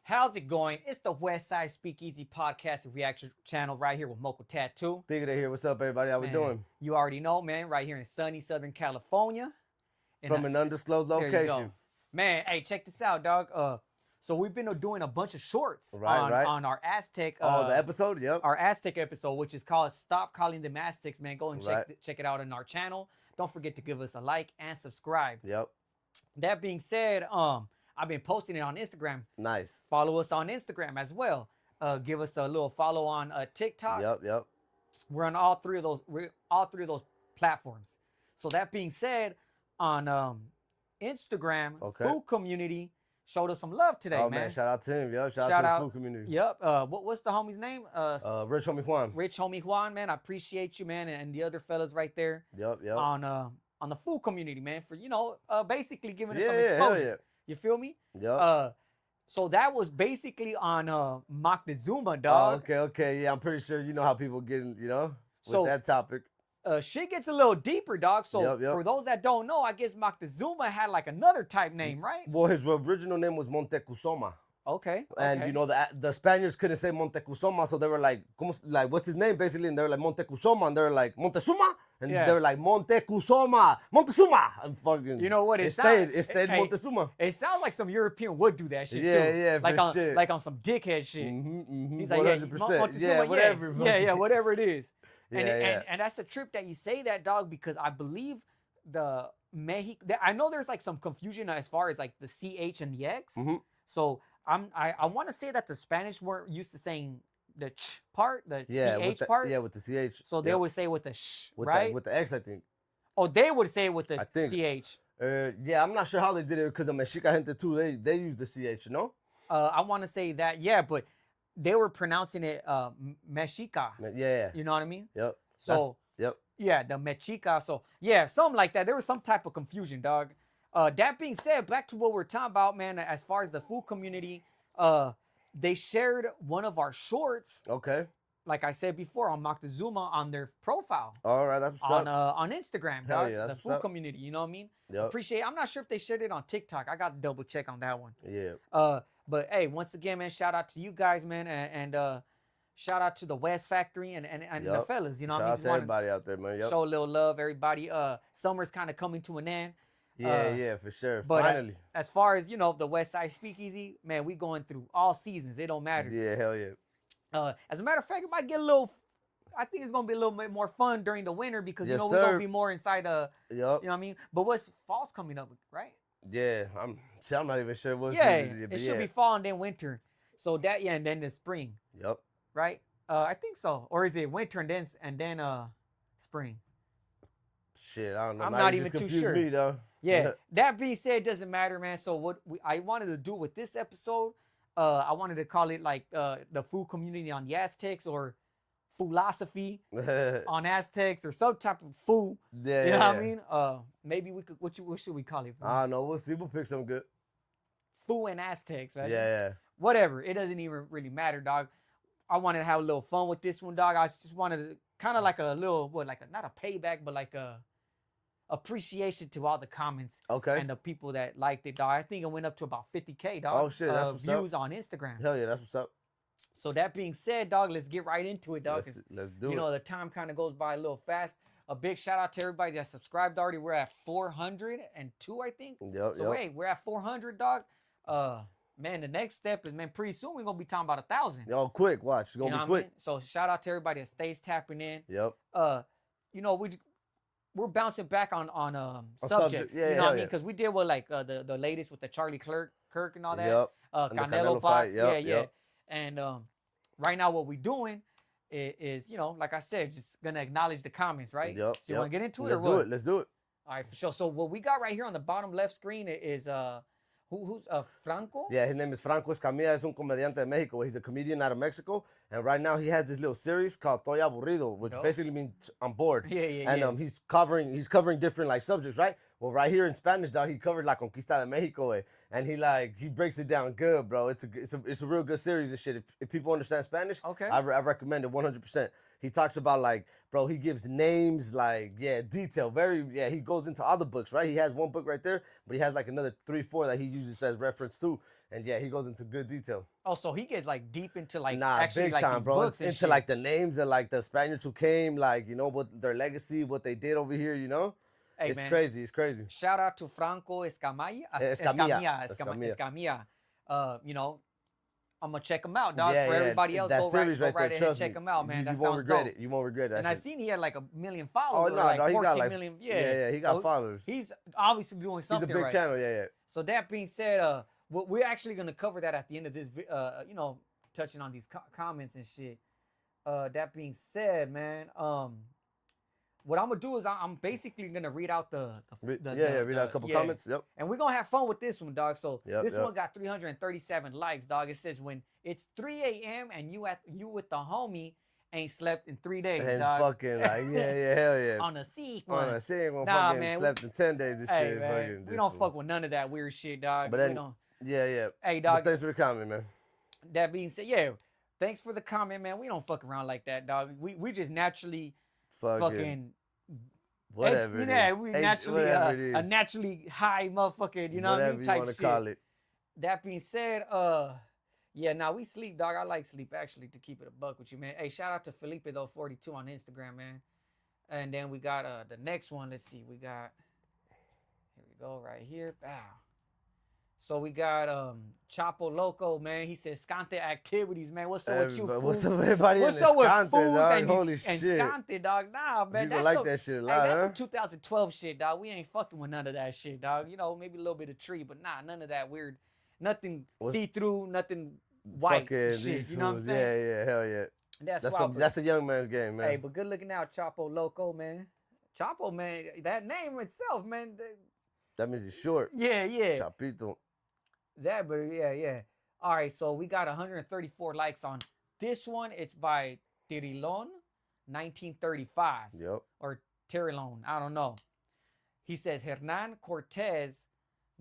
How's it going? It's the Westside Speakeasy podcast and reaction channel right here with Moco Tattoo. Tigre here. What's up, everybody? How we Man, doing? you already know, man. Right here in sunny Southern California. From an undisclosed There you go, location. man. Hey, check this out, dog. So we've been doing a bunch of shorts Right. on our Aztec. The episode. Yep. Our Aztec episode, which is called "Stop Calling Them Aztecs," man. Go and Right. check it out on our channel. Don't forget to give us a like and subscribe. Yep. That being said, I've been posting it on Instagram. Nice. Follow us on Instagram as well. Give us a little follow on TikTok. Yep. We're on all three of those platforms. So that being said, on Instagram, Okay. Food Community showed us some love today, Oh man. man, shout out to him. Yo, shout Shout out to out. the food community. Yep. What's the homie's name? Rich homie Juan. Rich homie Juan, man. I appreciate you, man, and the other fellas right there Yep. on the food community, man, for basically giving us Yeah, some hell exposure. yeah. You feel me? Yep. So that was basically on Moctezuma, Oh, dog. okay. Yeah, I'm pretty sure you know how people get in, with So- that topic. Shit gets a little deeper, dog. So Yep. for those that don't know, I guess Moctezuma had like another type name, right? Well, his original name was Montezuma. Okay. And the Spaniards couldn't say Montezuma, so they were like, what's his name basically? And they were like Montezuma, and they were like Montezuma, and Yeah. they were like Montezuma, and fucking. You know what? It stayed hey, Montezuma. It sounds like some European would do that shit too. Yeah, like for on sure. like on some dickhead shit. He's He's like, yeah, 100%. Montezuma, Yeah, whatever. Yeah, whatever it is. And, Yeah. and that's a trip that you say that, dog, because I believe the Mexico. I know there's like some confusion as far as like the CH and the X. Mhm. So I want to say that the Spanish weren't used to saying the ch part, the CH part. Yeah, with the CH. So they Yep. would say with the sh, with right? with the X, I think. Oh, they would say with the I think. CH. Yeah, I'm not sure how they did it because the Mexica gente too. They use the CH, you know? I want to say that, yeah, but they were pronouncing it Mexica. Yeah. You know what I mean? Yep. So Yep. yeah, the Mexica. So yeah, something like that. There was some type of confusion, dog. That being said, back to what we're talking about, man. As far as the food community, they shared one of our shorts, Okay. like I said before, on Moctezuma on their profile All right. That's what's up. on Instagram, Hell dog. yeah, The that's food what's up. community. You know what I mean? Yep. Appreciate. I'm not sure if they shared it on TikTok. I got to double check on that one. Yeah. But hey, once again, man, shout out to you guys, man, and shout out to the West Factory and the Yup. fellas. You know Shout what I mean? out Just to wanna everybody out there, man. Yep. show a little love, everybody. Summer's kind of coming to an end. Yeah, for sure. but Finally. As far as the West Side Speakeasy, man, we going through all seasons. It don't matter. Yeah, hell yeah. As a matter of fact, it might get a little. I think it's gonna be a little bit more fun during the winter because Yes, we're gonna sir. be more inside Yep. you know what I mean. But what's fall's coming up, right? Yeah. I'm not even sure what Yeah, season it but should be fall and then winter. So that and then the spring, Yep. right? I think so. Or is it winter and then spring? Shit, I don't know. I'm Now not you even just too confused sure. me, though. Yeah. That being said, it doesn't matter, man. So what I wanted to do with this episode, I wanted to call it like the food community on the Aztecs or philosophy on Aztecs or some type of food. Yeah, You know what I yeah. mean? Maybe we could. What should we call it? I don't know. We'll see. We'll pick something good. Food and Aztecs, right? Yeah. Whatever. It doesn't even really matter, dog. I wanted to have a little fun with this one, dog. I just wanted to kind of like a little not a payback, but like a appreciation to all the comments Okay. and the people that liked it, dog. I think it went up to about 50K, dog. Oh, shit, that's what's up. views on Instagram. Hell yeah, that's what's up. So that being said, dog, let's get right into it, dog. 'Cause, Let's do you it. know, the time kind of goes by a little fast. A big shout out to everybody that subscribed already. We're at 402, I think. Yep. So hey, we're at 400, dog. Man, the next step is, man, pretty soon we're gonna be talking about 1,000. Yo, quick, watch. It's You gonna know be what I quick. mean? So shout out to everybody that stays tapping in. Yep. We're bouncing back on subjects. subjects. Yeah, you know what hell I mean? yeah. Because we did what like the latest with the Charlie Kirk and all that. Yep. And the Canelo Canelo box. fight, yep, Yeah. yep. And right now what we're doing is like I said, just gonna acknowledge the comments, right? Yep. So you want to get into it Let's or do what? it. Let's do it. All right, for sure. So what we got right here on the bottom left screen is who's Franco? Yeah, his name is Franco Escamilla. He's un comediante de Mexico. He's a comedian out of Mexico. And right now he has this little series called Estoy Aburrido, which Yup. basically means I'm bored. Yeah. And he's covering different like subjects, right? Well, right here in Spanish, dog, he covered La Conquista de Mexico, and he breaks it down good, bro. It's a real good series and shit. If people understand Spanish, Okay. I recommend it 100%. He talks about like, bro, he gives names, like, detail, he goes into other books, right? He has one book right there, but he has like another 3, 4 that he uses as reference too. And yeah, he goes into good detail. Oh, so he gets like deep into like Nah, actually big like time, these bro. books and Into shit. like the names of like the Spaniards who came, like you know what their legacy, what they did over here. You know, Hey it's man, crazy. It's crazy. shout out to Franco Escamilla, Escamilla, Escamilla. Escamilla. You know, I'm gonna check him out, dog. Yeah, For yeah. everybody else, That series go right there. right ahead, Trust check me, him out, man. you That won't sounds regret dope. it. You won't regret that And I shit. seen he had like 1 million Oh followers, or no, like no, he got 14 like million. yeah, he got So followers. he's obviously doing He's a something big right. channel. Yeah, yeah. So that being said, we're actually gonna cover that at the end of this, you know, touching on these comments and shit. That being said, man, what I'm gonna do is I'm basically gonna read out Read out a couple comments. Yep. and we're gonna have fun with this one, dog. So Yep, this yep. one got 337 likes, dog. It says when it's 3 a.m. and you with the homie ain't slept in 3 days, And dog. fucking like yeah, hell yeah. On a sick one. On a sick one, Nah, fucking man, slept in 10 days. This Hey shit, man, fucking. we this don't fool. fuck with none of that weird shit, dog. But We then, don't. yeah. Hey, But dog. thanks for the comment, man. That being said, yeah, thanks for the comment, man. We don't fuck around like that, dog. We just naturally fucking whatever it yeah, is. we Hey, naturally whatever it a is. naturally high motherfucker, you know what I Whatever mean? you Type want to shit. call it. That being said, yeah, now we sleep, dog. I like sleep actually, to keep it a buck with you, man. Hey, shout out to Felipe though 42 on Instagram, man. And then we got the next one. Let's see, we got here we go right here. Bow. So we got Chapo Loco, man. He says Scante activities, man. What's up with you, fool? What's up with everybody What's in up with Escante, fools dog? and, Holy and shit. Scante, dog? Nah, man. People That's like some, that shit a hey, lot, that's huh? some 2012 shit, dog. We ain't fucking with none of that shit, dog. You know, maybe a little bit of tree, but nah, none of that weird, nothing see-through, nothing white shit. You know what I'm saying? Yeah, hell yeah. That's a young man's game, man. Hey, but good looking out, Chapo Loco, man. Chapo, man, that name itself, man. That means he's short. Yeah. Chapito. That, but yeah. All right, so we got 134 likes on this one. It's by Tirilon, 1935. Yep. Or Tirilon, I don't know. He says Hernan Cortez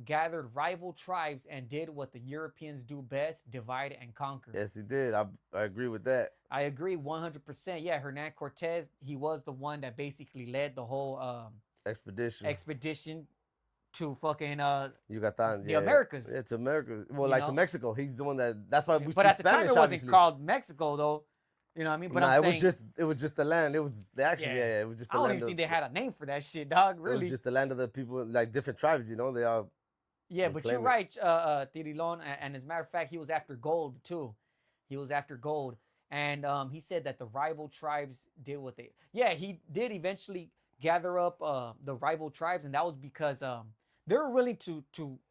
gathered rival tribes and did what the Europeans do best: divide and conquer. Yes, he did. I agree with that. I agree 100%. Yeah, Hernan Cortez, he was the one that basically led the whole expedition to fucking Yucatan, the Americas. Yeah, to America. Well, to Mexico. He's the one that's why we speak But at the Spanish, time, it wasn't obviously. called Mexico, though. You know what I mean? But nah, I'm saying it was just the land. It was it was just the I don't land. even think they had a name for that shit, dog. Really? It was just the land of the people, like different tribes. You know, they all. Yeah, but you're right, Tirilon. And as a matter of fact, he was after gold too. He was after gold, and he said that the rival tribes did what they. Yeah, he did eventually gather up the rival tribes, and that was because they were willing to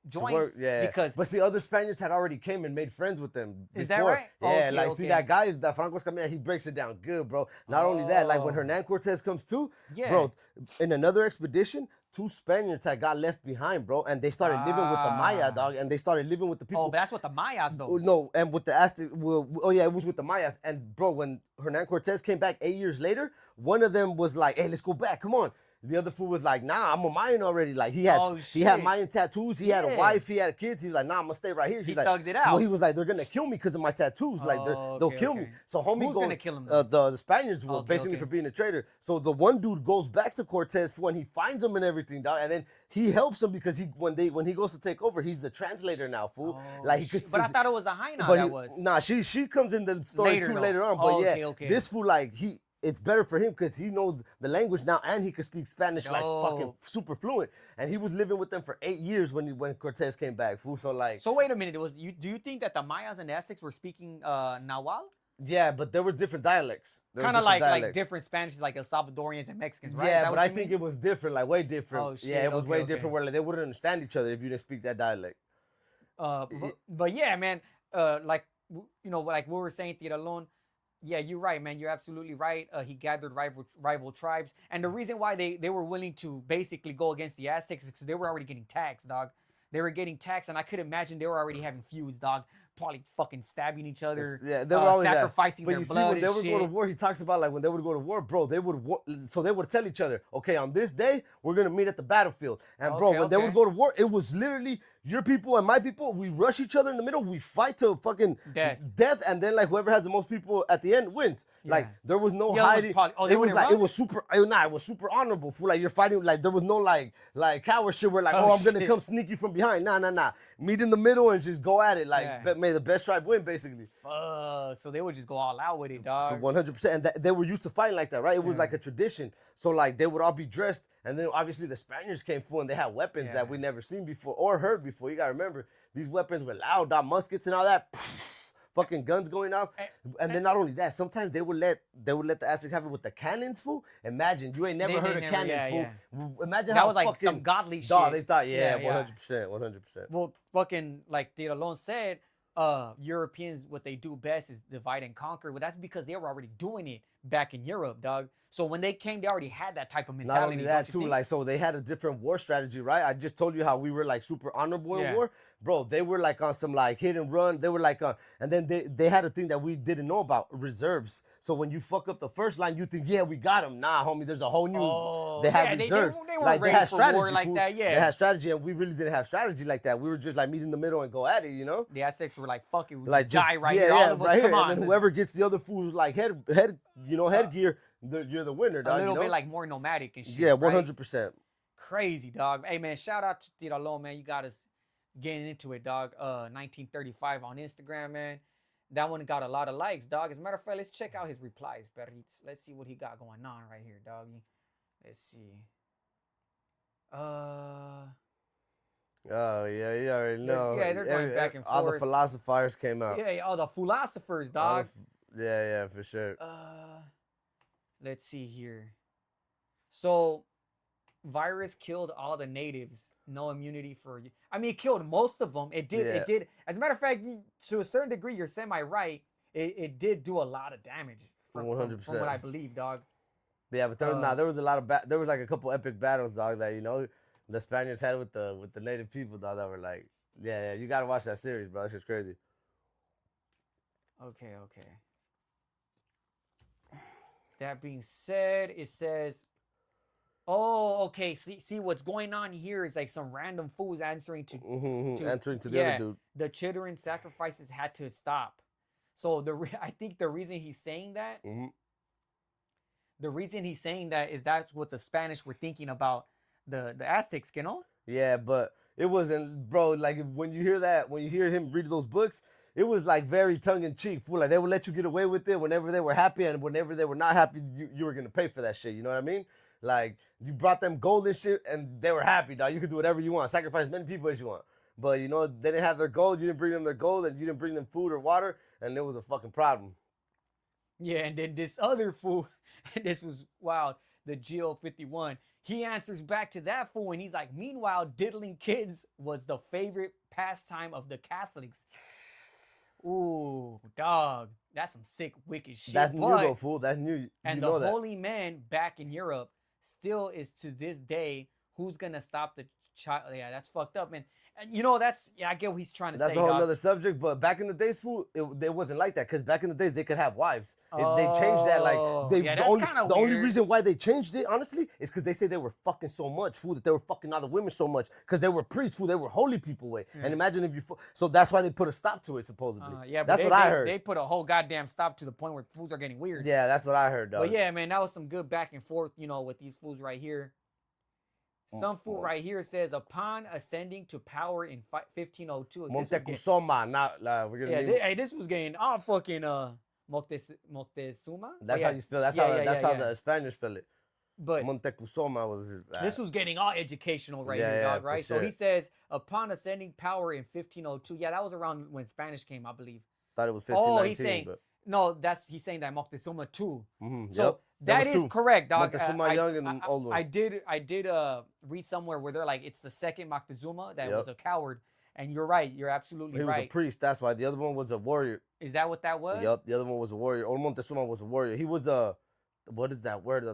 join. To work, Because but see, other Spaniards had already came and made friends with them before. Is that right? Yeah, Okay, see that guy, that Franco Escamilla, he breaks it down good, bro. Not only that, like when Hernan Cortez comes too, bro, in another expedition, 2 Spaniards had got left behind, bro, and they started living with the Maya, dog, and they started living with the people. Oh, but that's what the Mayas though. No, and with the Aztec, it was with the Mayas, and bro, when Hernan Cortez came back 8 years later, one of them was like, "Hey, let's go back, come on." The other fool was like, "Nah, I'm a Mayan already." Like he had Mayan tattoos. He had a wife. He had kids. He's like, "Nah, I'm gonna stay right here." He like, thugged it out. Well, he was like, "They're gonna kill me because of my tattoos. Like they'll kill me." So homie Who's gonna kill him? The Spaniards will basically for being a traitor. So the one dude goes back to Cortez when he finds him and everything, dog, and then he helps him because when he goes to take over, he's the translator now, fool. Like he could. But I thought it was a Haina that was. Nah, she comes in the story later on. But this fool like it's better for him because he knows the language now and he could speak Spanish like fucking super fluent. And he was living with them for 8 years when Cortez came back, fool. So like. So wait a minute, do you think that the Mayas and the Aztecs were speaking Nahuatl? Yeah, but there were different dialects. Kind of like different Spanish, like El Salvadorians and Mexicans, right? Yeah, but I think it was different, like way different. Oh, shit, yeah, it was way different where like, they wouldn't understand each other if you didn't speak that dialect. But yeah, man, like like we were saying, Tiralon. Yeah, you're right, man. You're absolutely right. He gathered rival tribes, and the reason why they were willing to basically go against the Aztecs is because they were already getting taxed, dog. They were getting taxed, and I could imagine they were already having feuds, dog. Probably fucking stabbing each other. Yeah, they were always sacrificing their blood. But you see, when they would go to war, he talks about like when they would go to war, bro. They would tell each other, okay, on this day we're gonna meet at the battlefield, and bro, when they would go to war, it was literally your people and my people, we rush each other in the middle. We fight to fucking death, and then like whoever has the most people at the end wins. Yeah. Like there was no hiding. It was like run? It was super. It was super honorable. For like you're fighting. Like there was no like coward shit where like I'm gonna come sneak you from behind. Nah. Meet in the middle and just go at it. Like may the best tribe win, basically. So they would just go all out with it, dog. 100%. And they were used to fighting like that, right? It was like a tradition. So like they would all be dressed. And then obviously the Spaniards came through and they had weapons that we never seen before or heard before. You gotta remember, these weapons were loud, muskets and all that, fucking guns going off. And then not only that, sometimes they would let the Aztecs have it with the cannons, fool. Imagine, you ain't never heard a cannon, fool. Imagine that how was like fucking, some godly shit. They thought, 100%. Well, fucking like Tiralon said, Europeans, what they do best is divide and conquer. Well, that's because they were already doing it back in Europe, dog. So when they came, they already had that type of mentality. Not only that, too, like, so they had a different war strategy, right? I just told you how we were, like, super honorable in war. Bro, they were, like, on some, like, hit and run. They were, like, and then they had a thing that we didn't know about, reserves. So when you fuck up the first line, you think, yeah, we got them. Nah, homie, there's a whole new, they had reserves. They weren't ready for war like that, They had strategy, and we really didn't have strategy like that. We were just, like, meet in the middle and go at it, you know? The Aztecs were like, fuck it, we like, just die right here. All of us, right come on. And then whoever gets the other fools, like, headgear, you're the winner, dog. A little bit like more nomadic and shit. Yeah, 100%. Right? Crazy, dog. Hey, man, shout out to Tiralon, man. You got us getting into it, dog. 1935 on Instagram, man. That one got a lot of likes, dog. As a matter of fact, let's check out his replies, Perritz. Let's see what he got going on right here, doggy. Let's see. Oh, yeah, you already know. Yeah, they're going back and forth. All the philosophers came out. Yeah, all the philosophers, dog. Yeah, for sure. Let's see here. So, virus killed all the natives. No immunity for you. I mean, it killed most of them. It did. Yeah. It did. As a matter of fact, to a certain degree, you're semi-right. It did do a lot of damage. From 100%. From what I believe, dog. Yeah, but there was a lot of there was like a couple epic battles, dog. That the Spaniards had with the native people, dog. That were like, yeah. You gotta watch that series, bro. It's just crazy. Okay. That being said, it says, oh, okay. See what's going on here is like some random fools answering to the other dude. The chittering sacrifices had to stop. So I think the reason he's saying that, the reason he's saying that is that's what the Spanish were thinking about the Aztecs, you know? Yeah, but it wasn't, bro. Like when you hear him read those books, it was like very tongue-in-cheek. Fool. Like they would let you get away with it whenever they were happy, and whenever they were not happy, you were gonna pay for that shit. You know what I mean? Like you brought them gold and shit, and they were happy, dog. You could do whatever you want, sacrifice as many people as you want. But they didn't have their gold. You didn't bring them their gold, and you didn't bring them food or water, and it was a fucking problem. Yeah, and then this other fool, and this was wild. The Geo51. He answers back to that fool, and he's like, "Meanwhile, diddling kids was the favorite pastime of the Catholics." Ooh, dog. That's some sick, wicked shit. That's new, though, fool. That's new. And the holy man back in Europe still is to this day, who's going to stop the child? Yeah, that's fucked up, man. And I get what he's trying to say. That's a whole other subject, but back in the days, fool, it wasn't like that. Because back in the days, they could have wives. They changed that, the only reason why they changed it, honestly, is because they say they were fucking so much, fool, that they were fucking other women so much. Because they were priests, fool, they were holy people, way. Yeah. And imagine if so that's why they put a stop to it, supposedly. That's what I heard. They put a whole goddamn stop to the point where fools are getting weird. Yeah, that's what I heard, dog. But yeah, man, that was some good back and forth, with these fools right here. Some fool right here says, upon ascending to power in 1502. Montezuma, we're gonna this was getting fucking Moctezuma. That's how you spell. That's how the Spanish spell it. But Montezuma was. This was getting all educational right here, dog. Right. So he says, upon ascending power in 1502. Yeah, that was around when Spanish came, I believe. Thought it was 1519. Oh, he's saying no. He's saying that Moctezuma too. So. Yep. That is correct, dog. Moctezuma young and old one. I did read somewhere where they're like, it's the second Moctezuma that was a coward. And you're right. You're absolutely right. He was a priest. That's why. The other one was a warrior. Is that what that was? Yep. The other one was a warrior. Old Montezuma was a warrior. He was what is that word?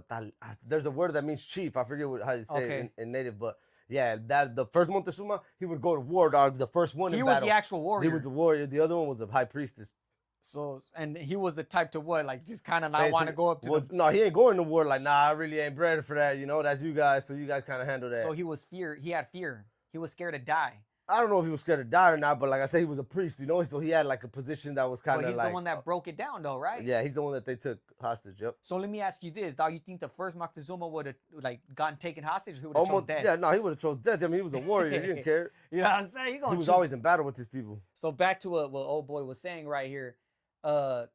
There's a word that means chief. I forget how you say it in native, but yeah, the first Montezuma, he would go to war, dog. The first one in battle. He was the actual warrior. He was the warrior. The other one was a high priestess. So, and he was the type to what? Like, just kind of not want to go up to No, he ain't going to war. Like, nah, I really ain't bred for that. That's you guys. So you guys kind of handle that. So he was fear. He had fear. He was scared to die. I don't know if he was scared to die or not, but like I said, he was a priest, you know, so he had like a position that was kind But of he's like. the one that broke it down, though, right? Yeah, he's the one that they took hostage. Yep. So let me ask you this, dog. You think the first Moctezuma would have like gotten taken hostage, or he would have chose Almost. death? Yeah, no, he would have chose death. I mean, he was a warrior. He didn't care. You know what I'm saying? He was always in battle with his people. So back to what old boy was saying right here.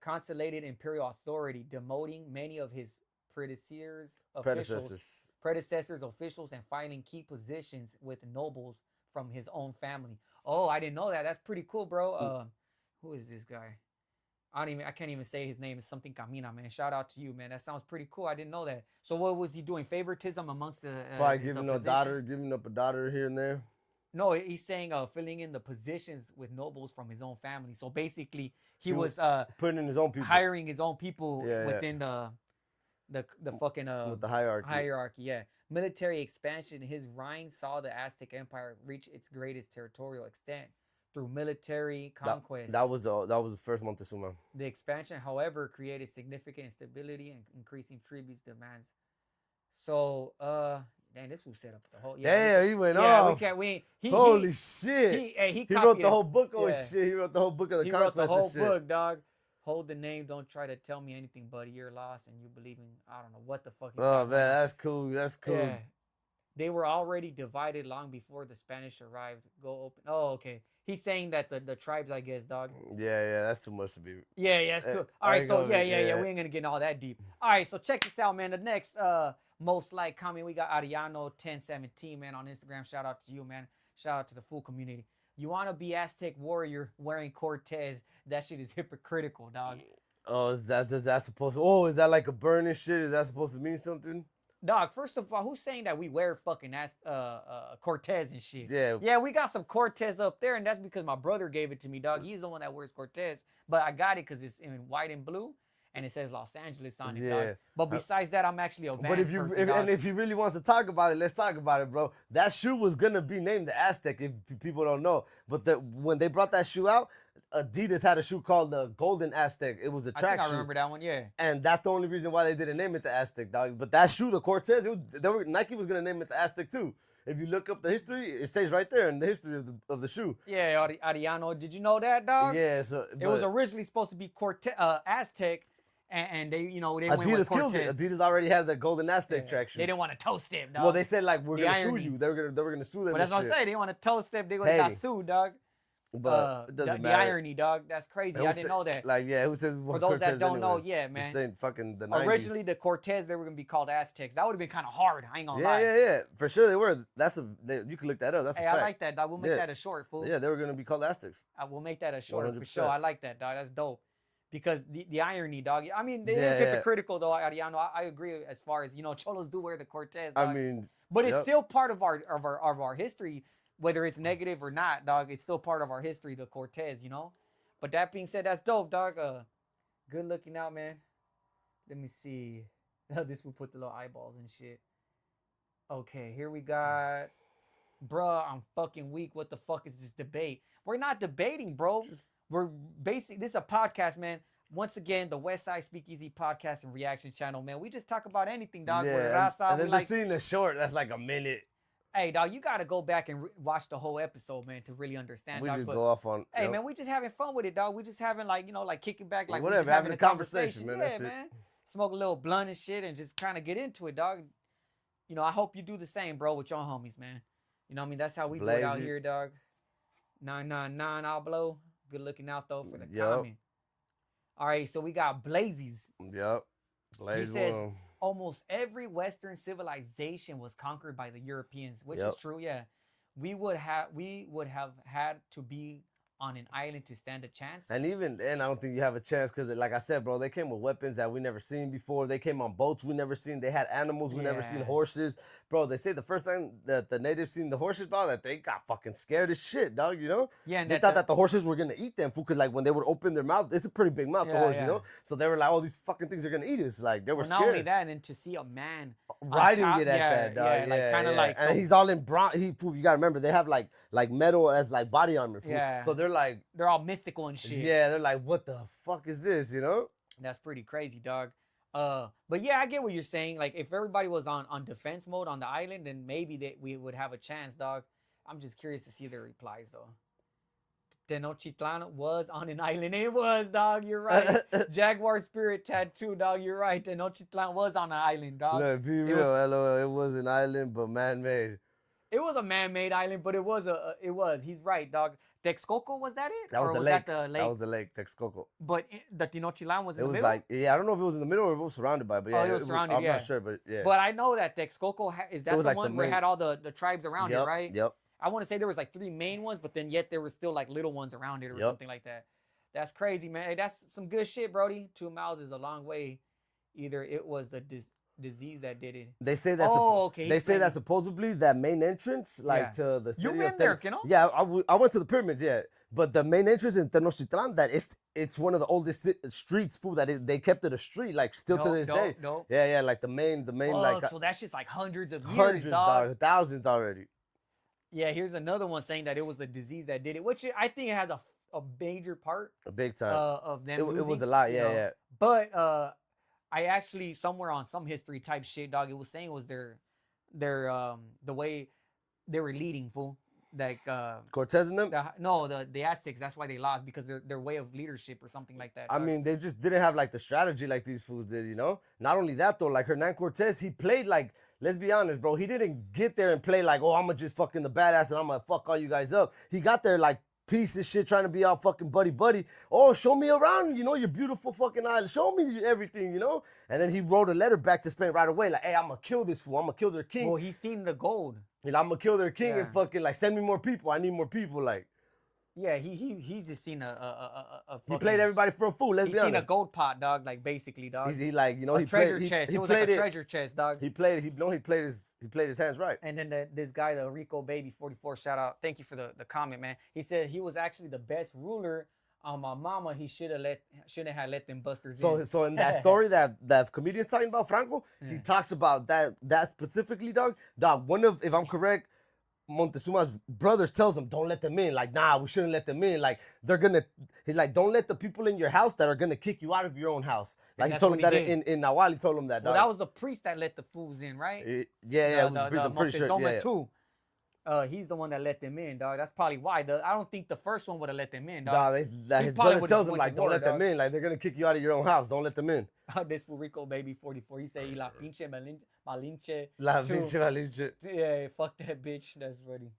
Consolidated imperial authority, demoting many of his predecessors, officials, and finding key positions with nobles from his own family. Oh, I didn't know that. That's pretty cool, bro. Who is this guy? I can't even say his name. It's something Camina, man. Shout out to you, man. That sounds pretty cool. I didn't know that. So what was he doing? Favoritism amongst the probably giving up a daughter here and there. No, he's saying filling in the positions with nobles from his own family. So basically, he was putting in his own people, hiring his own people within the fucking with the hierarchy. Yeah. Military expansion. His reign saw the Aztec Empire reach its greatest territorial extent through military conquest. That was the first Montezuma. The expansion, however, created significant instability and increasing tribute demands. So, damn, this fool set up the whole. Yeah, he went off. Holy shit! He wrote the whole book. Oh shit! He wrote the whole book of the conquest. He wrote the whole book, dog. Hold the name. Don't try to tell me anything, buddy. You're lost, and you believe in I don't know what the fuck. Oh man, that's cool. That's cool. Yeah. They were already divided long before the Spanish arrived. Go open. Oh, okay. He's saying that the tribes, I guess, dog. Yeah, that's too much to be. Yeah, that's too. All right, so yeah. We ain't gonna get all that deep. All right, so check this out, man. The next most liked comment, we got Ariano 1017, man, on Instagram. Shout out to you, man. Shout out to the full community. You want to be Aztec warrior wearing Cortez? That shit is hypocritical, dog. Oh, is that supposed to? Oh, is that like a burning shit? Is that supposed to mean something? Dog, first of all, who's saying that we wear fucking Cortez and shit? Yeah, we got some Cortez up there, and that's because my brother gave it to me, dog. He's the one that wears Cortez, but I got it because it's in white and blue, and it says Los Angeles on it, dog. But besides that, I'm actually a Vans person, if he really wants to talk about it, let's talk about it, bro. That shoe was gonna be named the Aztec if people don't know, but when they brought that shoe out, Adidas had a shoe called the Golden Aztec. It was a track shoe. I remember that one, yeah. And that's the only reason why they didn't name it the Aztec, dog. But that shoe, the Cortez, Nike was gonna name it the Aztec too. If you look up the history, it stays right there in the history of the shoe. Yeah, Ariano, did you know that, dog? Yeah, so it was originally supposed to be Aztec, and they, they Adidas went with killed it. Adidas already had the Golden Aztec track shoe. They didn't want to toast him, dog. Well, they said like we're gonna sue you. They were gonna sue them. But that's what I'm saying. They didn't want to toast them. They would have got sued, dog. But it doesn't matter. The irony, dog. That's crazy. I didn't know that. Who said for those that don't know, man. Just saying fucking the 90s. Originally, the Cortez, they were gonna be called Aztecs. That would have been kind of hard. I ain't gonna lie. Yeah. For sure they were. You can look that up. That's a fact. I like that, dog. We'll make that a short, fool. Yeah, they were gonna be called Aztecs. We'll make that a short 100%. For sure. I like that, dog. That's dope. Because the irony, dog. I mean, it is hypocritical, though, Ariano. I agree as far as Cholos do wear the Cortez. Dog. I mean, but it's still part of our history. Whether it's negative or not, dog, it's still part of our history, the Cortez, But that being said, that's dope, dog. Good looking out, man. Let me see. This will put the little eyeballs and shit. Okay, here we got. Bruh, I'm fucking weak. What the fuck is this debate? We're not debating, bro. We're this is a podcast, man. Once again, the Westside Speakeasy podcast and reaction channel, man. We just talk about anything, dog. Yeah, and then just seeing the short, that's like a minute. Hey, dog, you got to go back and watch the whole episode, man, to really understand, we dog. Just go off on... Hey, man, we just having fun with it, dog. We just having, like kicking back, like whatever, we just having a conversation, man. Yeah, man. Smoke a little blunt and shit and just kind of get into it, dog. I hope you do the same, bro, with your homies, man. I mean? That's how we do it out here, dog. 999, I'll blow. Good looking out, though, for the comment. All right, so we got Blazies. Yep. Blaze he says, almost every Western civilization was conquered by the Europeans, which is true. Yeah, we would have had to be on an island to stand a chance. And even then, I don't think you have a chance because, like I said, bro, they came with weapons that we never seen before. They came on boats we never seen. They had animals we never seen, horses. Bro, they say the first time that the natives seen the horses, dog, that they got fucking scared as shit, dog, Yeah, and they thought that the horses were going to eat them, fool, because, like, when they would open their mouth, it's a pretty big mouth, the horse, So they were like, oh, these fucking things are going to eat us. Like, they were scared. Not only that, and to see a man riding it at that, dog. Like, kind of like... And he's all in bronze. You got to remember, they have, like metal as, like, body armor, fool. Yeah. So they're, like... They're all mystical and shit. Yeah, they're like, what the fuck is this, That's pretty crazy, dog. But yeah, I get what you're saying. Like, if everybody was on defense mode on the island, then maybe we would have a chance, dog. I'm just curious to see their replies though. Tenochtitlan was on an island. It was, dog. You're right. Jaguar spirit tattoo, dog. You're right. Tenochtitlan was on an island, dog. Look, be real, LOL. It was an island, but man-made. It was a man-made island, but it was it was. He's right, dog. Texcoco, was that it? That was or the was lake. that the lake? That was the lake, Texcoco. But the Tenochtitlan was in the It was middle. like, yeah, I don't know if it was in the middle or if it was surrounded by, but yeah, it was surrounded. I'm not sure, but yeah. But I know that Texcoco is that the like one where it had all the tribes around it, right? Yep. I want to say there was like 3 main ones, but then yet there were still like little ones around it or something like that. That's crazy, man. Hey, that's some good shit, Brody. 2 miles is a long way. Either it was the disease that did it. They say that. Okay. They say that supposedly that main entrance, like to the city. You been there, you know? Yeah, I went to the pyramids, yeah. But the main entrance in Tenochtitlan, that it's one of the oldest streets, fool. They kept it a street, like still to this day. No. Yeah, like the main, like. So that's just like hundreds of years, hundreds, dog. Thousands already. Yeah, here's another one saying that it was the disease that did it, which I think it has a major part. A big time. Of them. It was a lot, yeah. But I actually somewhere on some history type shit, dog. It was saying it was their the way they were leading, fool. Like Cortez and them. The Aztecs. That's why they lost, because their way of leadership or something like that. I mean, they just didn't have like the strategy like these fools did, you know. Not only that though, like Hernan Cortez, he played like. Let's be honest, bro. He didn't get there and play like, oh, I'm gonna just fucking the badass and I'm gonna fuck all you guys up. He got there like piece of shit, trying to be all fucking buddy. Oh, show me around, you know, your beautiful fucking island. Show me everything, you know. And then he wrote a letter back to Spain right away, like, hey, I'm gonna kill this fool. I'm gonna kill their king. Well, he seen the gold. And I'm gonna kill their king and fucking like send me more people. I need more people, like. Yeah, he's just seen a he played everybody for a fool. Let's be honest. He's seen a gold pot, dog. Like basically, dog. He like, you know, he treasure played, chest. He was played like a it. treasure chest, dog. He played his hands right. And then this guy, the Rico Baby 44, shout out. Thank you for the comment, man. He said he was actually the best ruler. My mama, he shouldn't have let them busters in. So in that story that comedian's talking about, Franco, he talks about that specifically, dog. One of, if I'm correct, Montezuma's brothers tells him, don't let them in. Like, nah, we shouldn't let them in. Like, he's like, don't let the people in your house that are gonna kick you out of your own house. Like, he told him that in Nahual, he told him that. Well, that was the priest that let the fools in, right? I'm pretty sure. Yeah. Too. He's the one that let them in, dog. That's probably why. I don't think the first one would have let them in, dog. His brother tells him, like, don't let them in. Like, they're gonna kick you out of your own house. Don't let them in. This for Rico Baby 44. He said, la pinche malinche. La pinche malinche. Yeah, fuck that bitch. That's funny.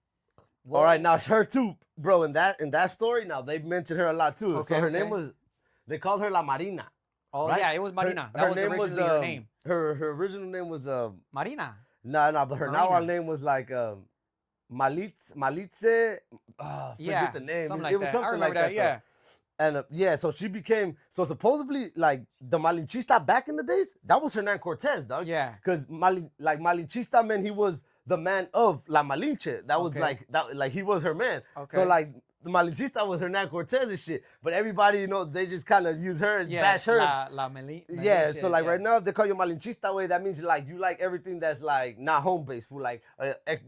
All right, now her too, bro. In that story, now they've mentioned her a lot too. Okay, so her name was, they called her La Marina. Oh right? Yeah, it was Marina. Her name was her name. Her original name was Marina. No, but her Nahual name was like Malitze. Forget the name. It was something like that. Yeah. And so she became, so supposedly like the Malinchista back in the days, that was Hernan Cortez, dog. Yeah. Because Malinchista meant he was the man of La Malinche. That was like he was her man. Okay. So like the Malinchista was Hernan Cortez and shit. But everybody, you know, they just kind of use her and bash her. Yeah, so like right now, if they call you Malinchista way, that means like you like everything that's like not home based, for like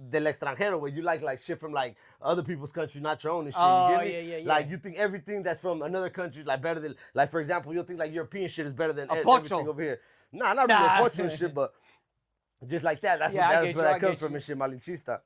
del extranjero, where you like shit from like other people's country, not your own and shit. Oh, you get me? Yeah. Like you think everything that's from another country like better than, like for example, you'll think like European shit is better than everything over here. Nah, not really a pocho and shit, but just like that. That's where that comes from and shit, Malinchista.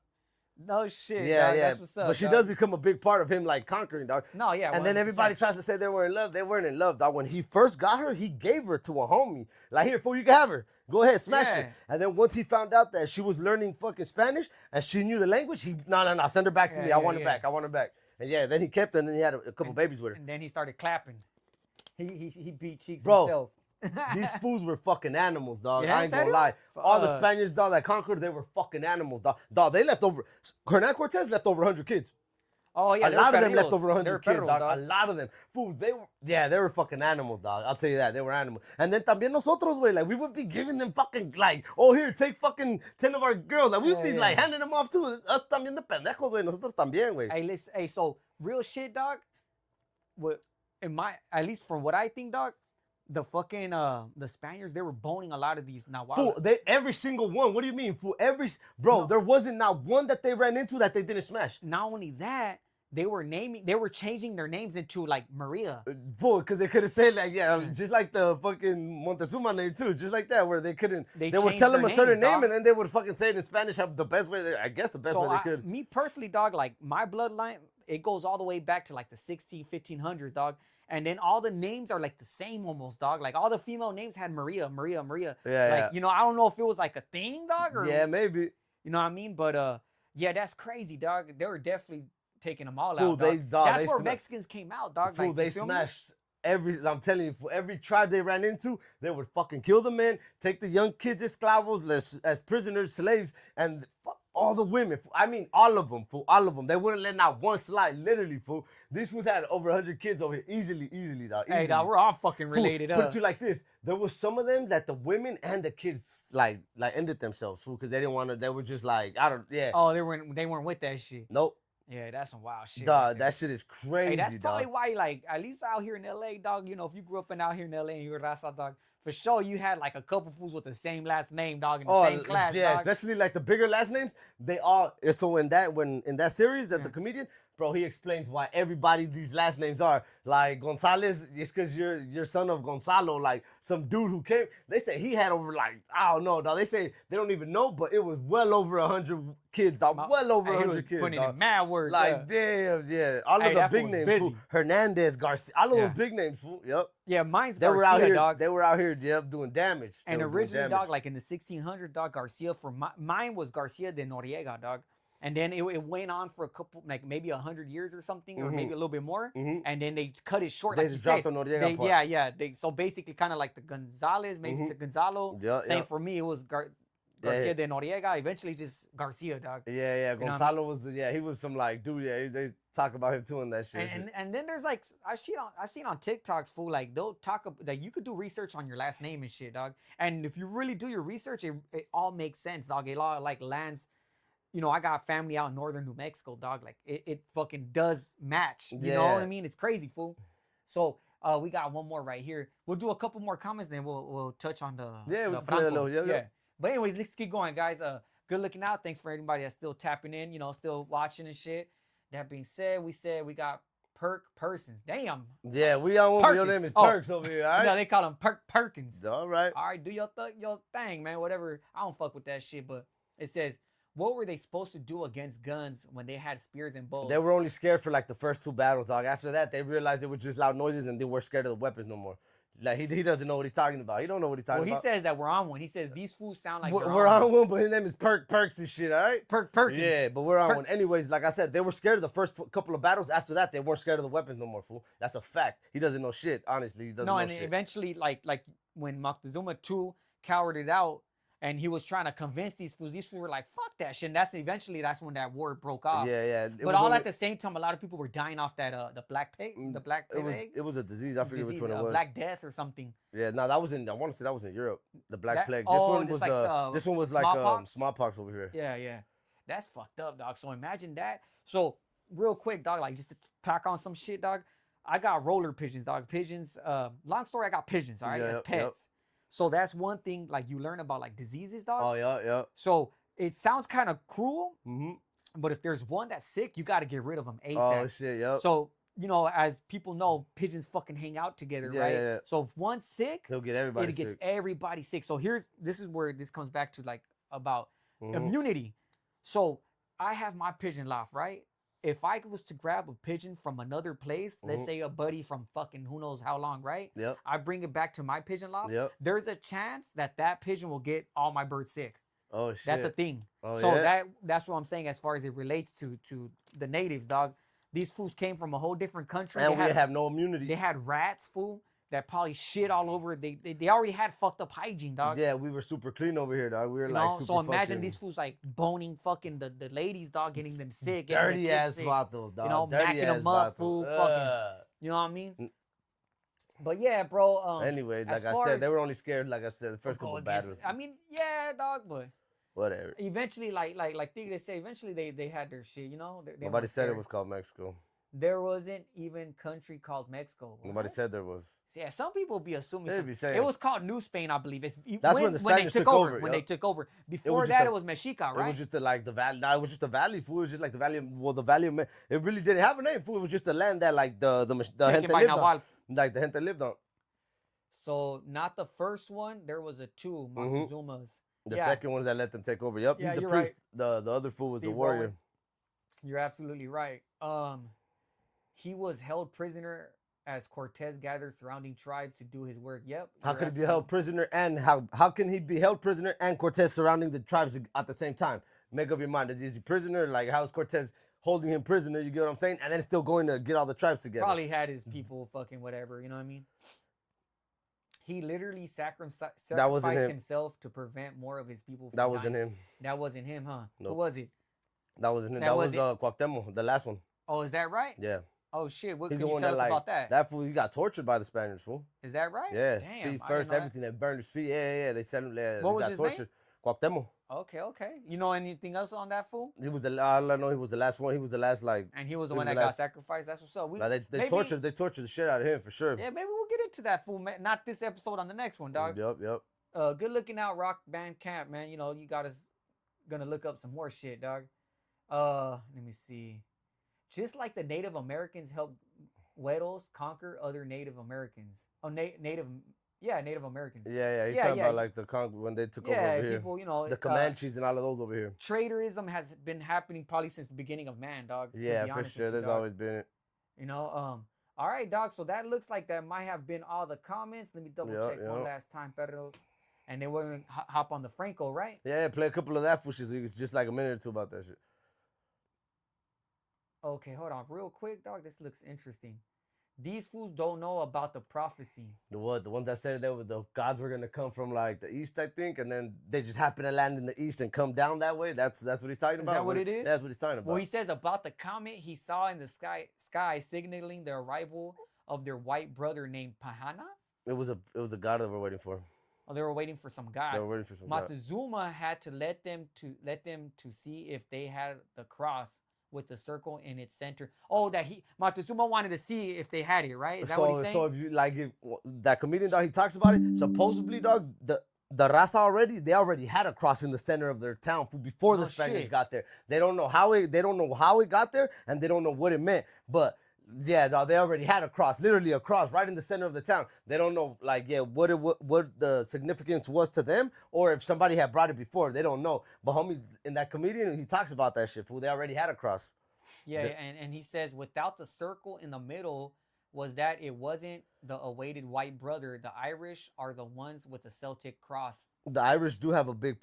No shit. Yeah, dog. yeah. That's what's up, but she does become a big part of him, like conquering, dog. No, yeah. And then everybody tries to say they were in love. They weren't in love, dog. When he first got her, he gave her to a homie. Like, here, fool, you can have her. Go ahead, smash her. And then once he found out that she was learning fucking Spanish and she knew the language, he no, send her back to me. I want her back. I want her back. And yeah, then he kept her, and then he had a couple babies with her. And then he started clapping. He beat cheeks himself. These fools were fucking animals, dog. Yeah, I ain't gonna lie. All the Spaniards, dog, that conquered, they were fucking animals, dog. Dog, they left over. Hernan Cortez left over 100 kids. Oh yeah, a lot of them left over 100 kids, dog. dog. A lot of them. Fools, they were fucking animals, dog. I'll tell you that. They were animals. And then también nosotros, güey, like we would be giving them fucking like, oh here, take fucking 10 of our girls. Like we'd be like handing them off too. Us también de pendejos, güey. Nosotros también, güey. Hey, listen, so real shit, dog. At least from what I think, dog. The fucking the Spaniards, they were boning a lot of these Nahuatl. Fool, every single one. What do you mean, fool? There wasn't not one that they ran into that they didn't smash. Not only that, they were changing their names into like Maria. Fool, because they could have said like, just like the fucking Montezuma name too, just like that, where they couldn't, they would changed tell their them a certain names, name, dog. and then they would fucking say it in Spanish, the best way, I guess the best way they could. Me personally, dog, like my bloodline, it goes all the way back to like the 1500s, dog. And then all the names are like the same almost, dog. Like all the female names had Maria, Maria, Maria. Yeah, like, you know, I don't know if it was like a thing, dog, or yeah, maybe. You know what I mean? But yeah, that's crazy, dog. They were definitely taking them all Fool, out, dog. That's they where Mexicans came out, dog. Fool, like, they smashed I'm telling you, for every tribe they ran into, they would fucking kill the men, take the young kids esclavos as prisoners, slaves, and all the women. I mean, all of them, fool, all of them. They wouldn't let not one slide, literally, fool. These fools had over 100 kids over here, easily, dog. Easily. Hey, dog, we're all fucking related. Fool, put it to you like this: there was some of them that the women and the kids like ended themselves, fool, because they didn't want to. They were just like, yeah. Oh, they weren't with that shit. Nope. Yeah, that's some wild shit. Dog, right that shit is crazy, hey, that's probably dog. why, like, at least out here in LA, dog, you know, if you grew up out here in LA and you were Raza, dog, for sure you had like a couple fools with the same last name, dog, in the same class, yeah, dog. especially like the bigger last names. They all so in that series that the comedian, bro, he explains why everybody these last names are like Gonzalez. It's because you're son of Gonzalo, like some dude who came. They say he had over like I don't know, dog. They say they don't even know, but it was well over 100 kids, dog. Well over 100 kids, putting dog. in mad words, like damn, yeah. All of the big names, fool. Hernandez, Garcia, all of those big names, fool. Yep. Yeah, mine's they Garcia, were out here, dog. They were out here, yep, doing damage. And originally, dog, like in the 1600s, dog, Garcia mine was Garcia de Noriega, dog. And then it went on for a couple, like maybe 100 years or something, or maybe a little bit more. And then they cut it short. They like just dropped the Noriega part. Yeah. So basically, kind of like the Gonzalez, maybe to Gonzalo. Same for me. It was Garcia de Noriega. Eventually, just Garcia, dog. Yeah. Gonzalo was, he was some like dude. Yeah, they talk about him too in that shit. And then there's like I seen on TikToks, fool, like they'll talk like you could do research on your last name and shit, dog. And if you really do your research, it all makes sense, dog. It all like lands. You know, I got family out in northern New Mexico, dog. Like it fucking does match. You know what I mean? It's crazy, fool. So we got one more right here. We'll do a couple more comments, then we'll touch on the we'll play a little, yeah. But anyways, let's keep going, guys. Good looking out. Thanks for everybody that's still tapping in. You know, still watching and shit. That being said, we got Perk Persons. Damn. Yeah, we on one. Your name is Perks over here, all right? No, they call him Perkins. All right. All right, do your thing, man. Whatever. I don't fuck with that shit, but it says, what were they supposed to do against guns when they had spears and bows? They were only scared for like the first 2 battles, dog. After that, they realized it was just loud noises and they weren't scared of the weapons no more. Like he doesn't know what he's talking about. He don't know what he's talking about. Well, he says that we're on one. He says these fools sound like we're on one, but his name is Perks and shit, all right? Perkins. Yeah, but we're on one. Anyways, like I said, they were scared of the first couple of battles. After that, they weren't scared of the weapons no more, fool. That's a fact. He doesn't know shit, honestly. He doesn't know shit. Eventually, like when Moctezuma II cowered it out, and he was trying to convince these fools were like, fuck that shit. And that's when that war broke off. Yeah. But all at the same time, a lot of people were dying off that the black plague. It was a disease. I forget which one it was. Black Death or something. Yeah, no, that was in. I want to say that was in Europe. The Black Plague. This one was like smallpox over here. Yeah. That's fucked up, dog. So imagine that. So real quick, dog, like just to talk on some shit, dog. I got roller pigeons, dog. Pigeons. Long story, I got pigeons. All right, as pets. Yep. So that's one thing, like you learn about like diseases, dog. Oh yeah. So it sounds kind of cruel, but if there's one that's sick, you got to get rid of them ASAP. Oh shit, yep. So you know, as people know, pigeons fucking hang out together, right? Yeah. So if one's sick, he'll get everybody. It gets everybody sick. So this is where this comes back to like about immunity. So I have my pigeon loft, right? If I was to grab a pigeon from another place, let's say a buddy from fucking who knows how long, right? Yep. I bring it back to my pigeon loft. Yep. There's a chance that pigeon will get all my birds sick. Oh shit. That's a thing. Oh, so yeah? that's what I'm saying as far as it relates to the natives, dog. These fools came from a whole different country. And we have no immunity. They had rats, fool, that probably shit all over. They already had fucked up hygiene, dog. Yeah, we were super clean over here, dog. We were super so imagine these fools like boning fucking the ladies, dog, getting them sick. Dirty ass vatos, dog. You know, dirty macking them up, fool, fucking. You know what I mean? But yeah, bro. Anyways, like I said, they were only scared, like I said, the first couple battles. I mean, yeah, dog, but whatever. Eventually, like they say, eventually they had their shit, you know? They Nobody said it was called Mexico. There wasn't even country called Mexico. Nobody said there was. Yeah, some people be assuming. They'd be saying It was called New Spain, I believe. that's when the Spaniards they took over. When yep. they took over. Before that, it was Mexica, right? It was just the valley. No, it was just the valley. Fool. It was just like the valley. Well, the valley. It really didn't have a name. Fool. It was just the land that like the gente lived on. Like the gente lived on. So not the first one. There was a two Montezuma's. The second ones that let them take over. Yep. Yeah, he's the you're priest. Right. The other fool was Steve the warrior. Rowan. You're absolutely right. He was held prisoner as Cortez gathered surrounding tribes to do his work. Yep. How could he be held prisoner and how can he be held prisoner and Cortez surrounding the tribes at the same time? Make up your mind. Is he prisoner? Like how is Cortez holding him prisoner? You get what I'm saying? And then still going to get all the tribes together. Probably had his people fucking whatever. You know what I mean? He literally sacrificed himself to prevent more of his people from dying. Wasn't him. That wasn't him, huh? Nope. Who was it? That wasn't him. That was Cuauhtemoc, the last one. Oh, is that right? Yeah. Oh shit! What can you tell us about that? That fool, he got tortured by the Spaniards, fool. Is that right? Yeah. Damn. Feet first, everything. They burned his feet. Yeah. They sent him there. What was his name? Cuauhtemoc. Okay. You know anything else on that fool? He was all I know. He was the last one. He was the last like. And he was the one that got sacrificed. That's what's up. They tortured the shit out of him for sure. Yeah, maybe we'll get into that fool. Not this episode, on the next one, dog. Yep. Good looking out, Rock Band Camp, man. You know you got us gonna look up some more shit, dog. Let me see. Just like the Native Americans helped Güeros conquer other Native Americans. Oh, Native Americans. Yeah. You're talking about like the when they took over over here. People, you know, the Comanches and all of those over here. Traitorism has been happening probably since the beginning of man, dog. Yeah, for sure. There's always been it. You know, all right, dog. So that looks like that might have been all the comments. Let me double check one last time, Perros. And then we're gonna hop on the Franco, right? Yeah, play a couple of that for shit. So it's just like a minute or two about that shit. Okay, hold on, real quick, dog. This looks interesting. These fools don't know about the prophecy. The what? The ones that said that the gods were gonna come from like the east, I think, and then they just happen to land in the east and come down that way. That's what he's talking about. Is that what it is? That's what he's talking about. Well, he says about the comet he saw in the sky signaling the arrival of their white brother named Pahana. It was a god that we're waiting for. Oh, they were waiting for some god. They were waiting for some Montezuma had to let them to see if they had the cross with the circle in its center. Oh, Montezuma wanted to see if they had it, right? Is that what he's saying? So if you if that comedian dog, he talks about it. Supposedly, dog, the raza they already had a cross in the center of their town before the Spaniards got there. They don't know how it got there, and they don't know what it meant, but. Yeah, no, they already had a cross, literally a cross right in the center of the town. They don't know, what the significance was to them, or if somebody had brought it before. They don't know. But homie, in that comedian, he talks about that shit. Fool, they already had a cross. Yeah, and he says without the circle in the middle was that it wasn't the awaited white brother. The Irish are the ones with the Celtic cross. The Irish do have a big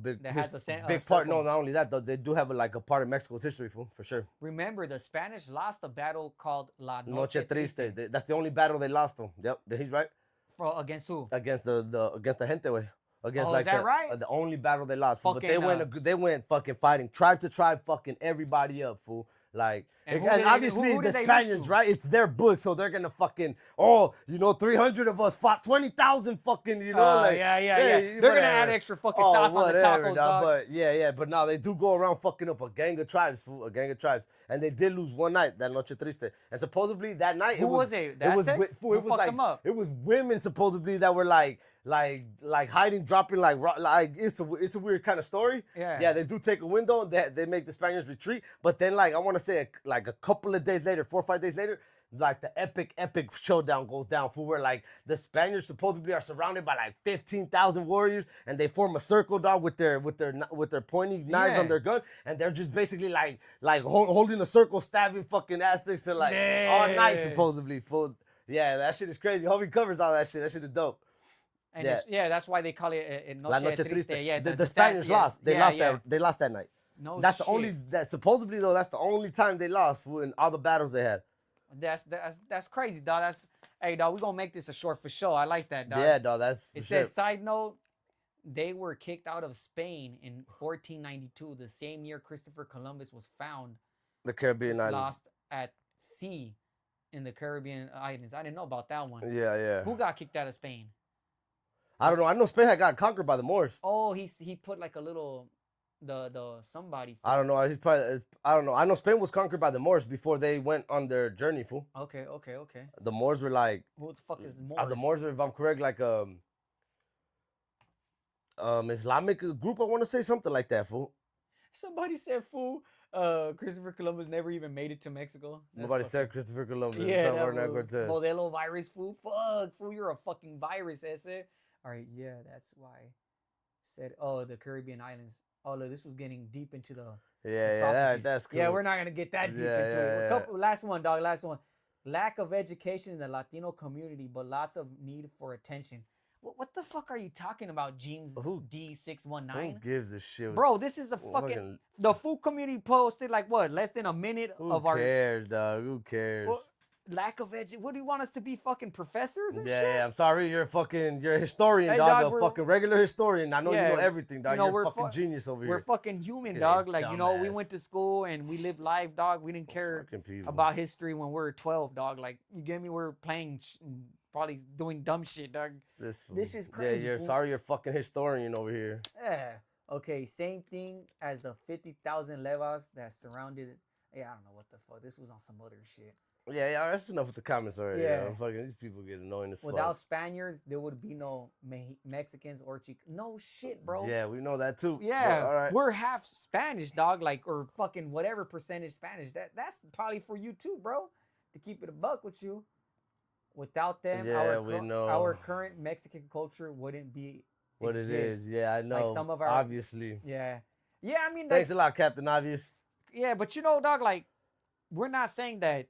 big part. No, not only that, though, they do have a part of Mexico's history, for sure. Remember, the Spanish lost a battle called La Noche Triste. That's the only battle they lost, though. Yep, he's right. Against who? Against the gente way. Against is that right? The only battle they lost. But they went fucking fighting tribe to tribe, fucking everybody up, fool. And obviously the Spaniards, right? It's their book, so they're gonna fucking 300 of us fought 20,000 fucking, yeah. They're gonna add extra fucking sauce on the tacos, dog. But now they do go around fucking up a gang of tribes, and they did lose one night, that Noche Triste, and supposedly that night it was women supposedly that were like hiding, dropping, it's a weird kind of story. Yeah, they do take a window and they make the Spaniards retreat. But then I want to say a couple of days later, 4 or 5 days later, the epic showdown goes down, for where the Spaniards supposedly are surrounded by 15,000 warriors, and they form a circle, dog, with their pointy knives on their gun, and they're just basically holding a circle, stabbing fucking Aztecs to all night supposedly. Yeah, that shit is crazy. Homie covers all that shit. That shit is dope. And that's why they call it Noche Triste. Yeah, the Spaniards lost. They lost that night. No, that's supposedly though. That's the only time they lost in all the battles they had. That's crazy, dog. Hey, dog. We gonna make this a short for sure. I like that, dog. Yeah, dog. That's. It says, side note, they were kicked out of Spain in 1492, the same year Christopher Columbus was found. The Caribbean islands. Lost at sea in the Caribbean islands. I didn't know about that one. Yeah. Who got kicked out of Spain? I don't know. I know Spain had got conquered by the Moors. Oh, he put a little the somebody. Fool. I don't know. He's probably. I don't know. I know Spain was conquered by the Moors before they went on their journey, fool. Okay. The Moors were like. Who the fuck is Moors? The Moors were, if I'm correct, like Islamic group. I want to say something like that, fool. Somebody said, fool. Christopher Columbus never even made it to Mexico. Nobody said Christopher Columbus. Yeah, that Modelo virus, fool. Fuck, fool, you're a fucking virus, ese. All right, yeah, that's why. Said, oh, the Caribbean islands. Oh, look, this was getting deep into the. That's cool. Yeah, we're not gonna get that deep into it. Last one, dog. Last one. Lack of education in the Latino community, but lots of need for attention. What the fuck are you talking about, James D619? Who gives a shit? Bro, this is a fucking... The food community posted like what? Less than a minute of our... Who cares, dog? Who cares? Lack of what do you want us to be, fucking professors and shit? Yeah, I'm sorry, you're a historian, hey, dog, a fucking regular historian. I know you know everything, dog. You're a fucking genius over here. We're fucking human, dog. Like, you know, we went to school and we lived life, dog. We didn't care about history when we were 12, dog. Like, you get me? We're playing, probably doing dumb shit, dog. This is crazy. Yeah, sorry, you're a fucking historian over here. Yeah. Okay, same thing as the 50,000 levas that surrounded it. Yeah, I don't know what the fuck. This was on some other shit. Yeah, that's enough with the comments already. Yeah, fucking these people get annoying as fuck. Without Spaniards, there would be no Mexicans or no shit, bro. Yeah, we know that too. Yeah, all right. We're half Spanish, dog. Like, or fucking whatever percentage Spanish. That's probably for you too, bro. To keep it a buck with you. Without them, our current Mexican culture wouldn't be what it is. Yeah, I know. Like some of our obviously. Yeah, I mean, thanks a lot, Captain Obvious. Yeah, but you know, dog, like, we're not saying that.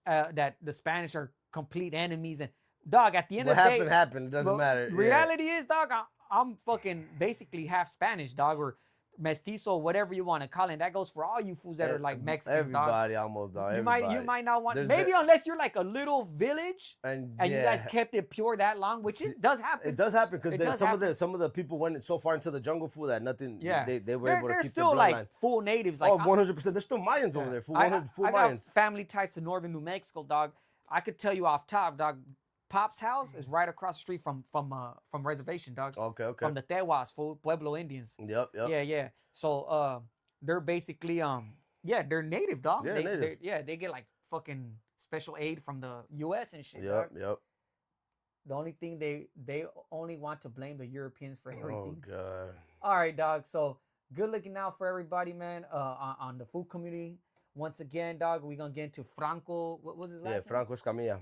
That the Spanish are complete enemies, and dog, at the end of the day, what happened. It doesn't matter. Reality is, dog, I'm fucking basically half Spanish, dog, or mestizo, whatever you want to call it. And that goes for all you fools that are like Mexicans, everybody, dog. Almost, dog. You might not want. Maybe unless you're like a little village and you guys kept it pure that long, which does happen. It does happen because some of the people went so far into the jungle, fool, that nothing. Yeah, they were able to keep their bloodline. They're still like full natives. Like 100%. There's still Mayans over there. Full I Mayans. got family ties to northern New Mexico, dog. I could tell you off top, dog. Pop's house is right across the street from reservation, dog. Okay. From the Tewas, fool, Pueblo Indians. Yep. Yeah. So they're basically they're native, dog. Yeah, native. They get like fucking special aid from the U.S. and shit. Yep. The only thing they only want to blame the Europeans for everything. Oh god. All right, dog. So good looking out for everybody, man. On the food community. Once again, dog, we're gonna get into Franco. What was his last name? Franco Escamilla.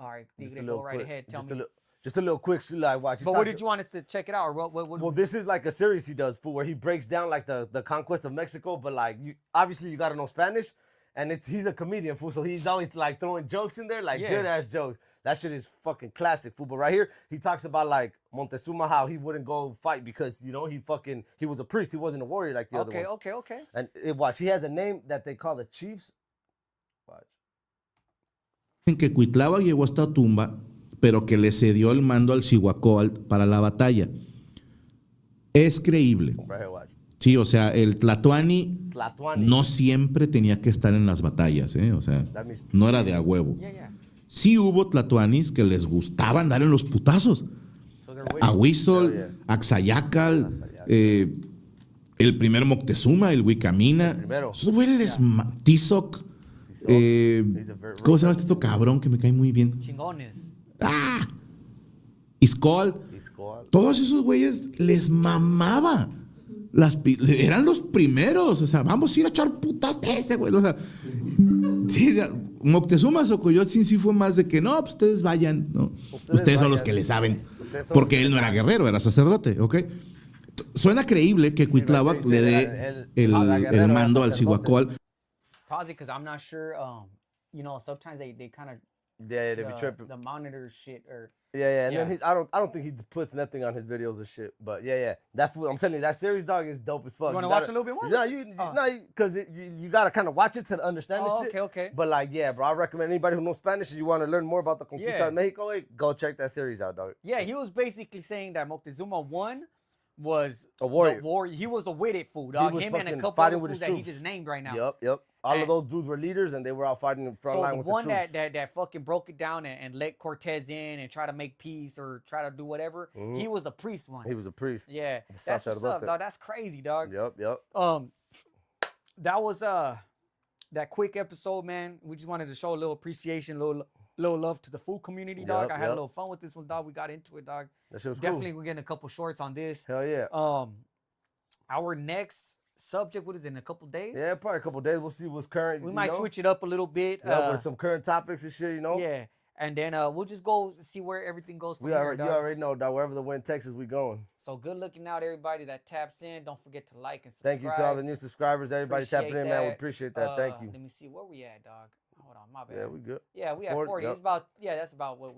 All right, go right ahead. Tell me. Just a little quick like watch. But what did you want us to check it out? Or what well, this is like a series he does, fool, where he breaks down like the conquest of Mexico, but like obviously you gotta know Spanish, and he's a comedian, fool, so he's always like throwing jokes in there, like good ass jokes. That shit is fucking classic, fool. But right here, he talks about like Montezuma, how he wouldn't go fight because he was a priest, he wasn't a warrior like the other ones. Okay. And watch, he has a name that they call the chiefs. Watch. En que Cuitláhuac llegó a esta tumba, pero que le cedió el mando al Cihuacóatl para la batalla. Es creíble. Sí, o sea, el Tlatoani no siempre tenía que estar en las batallas, o sea, no era de a huevo. Sí hubo Tlatoanis que les gustaba andar en los putazos. A Huizol, a Xayácal, el primer Moctezuma, el Huicamina. Tizoc. ¿Cómo se llama este cabrón que me cae muy bien? Chingones. Iscol. Todos esos güeyes les mamaba. Eran los primeros. O sea, vamos a ir a echar putas de ese güey. O sea, sí, Moctezuma Xocoyotzin sí fue más de que no, pues ustedes vayan, ¿no? Ustedes son los que le saben. Porque él no era guerrero, era sacerdote, ¿ok? Suena creíble que Cuitláhuac le dé el mando al Cihuacóatl. Pause it because I'm not sure. Sometimes they kind of they be tripping. The monitor shit or and then I don't think he puts nothing on his videos or shit. But that fool, I'm telling you, that series, dog, is dope as fuck. You want to watch a little bit more? No, because you gotta kind of watch it to understand this shit. Okay. But like, bro, I recommend anybody who knows Spanish and you want to learn more about the Conquista of Mexico, go check that series out, dog. Yeah, he was basically saying that Moctezuma was a warrior. He was a witted fool, dog. Him and a couple of fools that he just named right now. Yep. all of those dudes were leaders, and they were all fighting in front line with the troops. So the one that fucking broke it down and let Cortez in and try to make peace or try to do whatever, he was the priest one. He was a priest. Yeah, that's what's up, dog. That's crazy, dog. Yep. That was that quick episode, man. We just wanted to show a little appreciation, little love to the food community, dog. I had a little fun with this one, dog. We got into it, dog. That shit was Definitely, cool. we're getting a couple shorts on this. Hell yeah. Our next subject, what is it, in a couple days? Yeah, probably a couple days. We'll see what's current. We might switch it up a little bit. Yeah, with some current topics and shit, Yeah, and then we'll just go see where everything goes from you here, dog. already know, dog. Wherever the wind takes us, we going. So good looking out, everybody that taps in. Don't forget to like and subscribe. Thank you to all the new subscribers. Everybody tapping in, man. We appreciate that. Thank you. Let me see where we at, dog. Hold on, my bad. Yeah, we good. Yeah, we at 40. Yep. It's about that's about what.